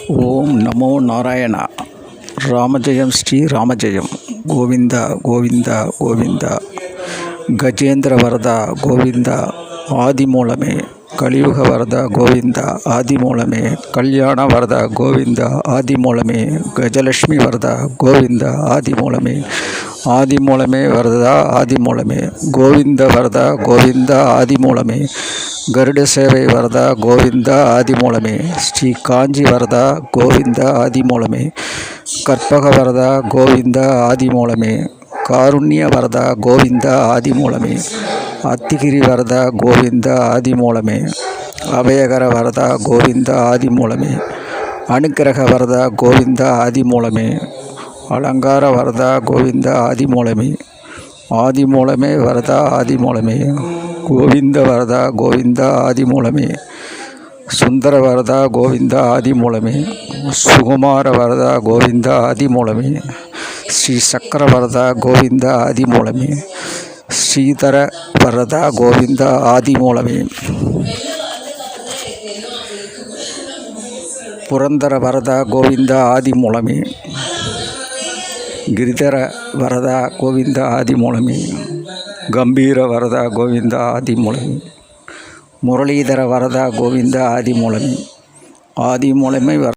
ஓம் நமோ நாராயணா. ராமஜெயம் ஸ்ரீ ராமஜெயம். கோவிந்தா கோவிந்தா கோவிந்தா. கஜேந்திர வரதா கோவிந்தா. ஆதிமூலமே கலியுக வரதா கோவிந்தா. ஆதிமூலமே கல்யாண வரதா கோவிந்தா. ஆதிமூலமே கஜலட்சுமி வரதா கோவிந்தா. ஆதிமூலமே ஆதிமூலமே வரதா. ஆதிமூலமே கோவிந்த வரதா கோவிந்தா. ஆதிமூலமே கருட சேவை வரதா கோவிந்தா. ஆதிமூலமே ஸ்ரீ காஞ்சி வரதா கோவிந்தா. ஆதிமூலமே கற்பக வரதா கோவிந்தா. ஆதிமூலமே காருண்ய வரதா கோவிந்தா. ஆதிமூலமே அத்திகிரி வரதா கோவிந்தா. ஆதிமூலமே அபயகர வரதா கோவிந்தா. ஆதிமூலமே அனுக்கிரக வரதா கோவிந்தா. ஆதிமூலமே அலங்கார வரதா கோவிந்தா. ஆதிமூலமே ஆதிமூலமே வரதா. ஆதிமூலமே கோவிந்த வரதா கோவிந்தா. ஆதிமூலமே சுந்தர வரதா கோவிந்தா. ஆதிமூலமே சுகுமார வரதா கோவிந்தா. ஆதிமூலமே ஸ்ரீ சக்கர வரதா கோவிந்தா. ஆதிமூலமே ஸ்ரீதர வரதா கோவிந்தா. ஆதிமூலமே புரந்தர வரதா கோவிந்தா. ஆதிமூலமே கிரிதர வரதா கோவிந்தா. ஆதிமூலமே கம்பீர வரதா கோவிந்தா. ஆதிமூலமே முரளிதர வரதா கோவிந்தா. ஆதிமூலமே ஆதிமூலமே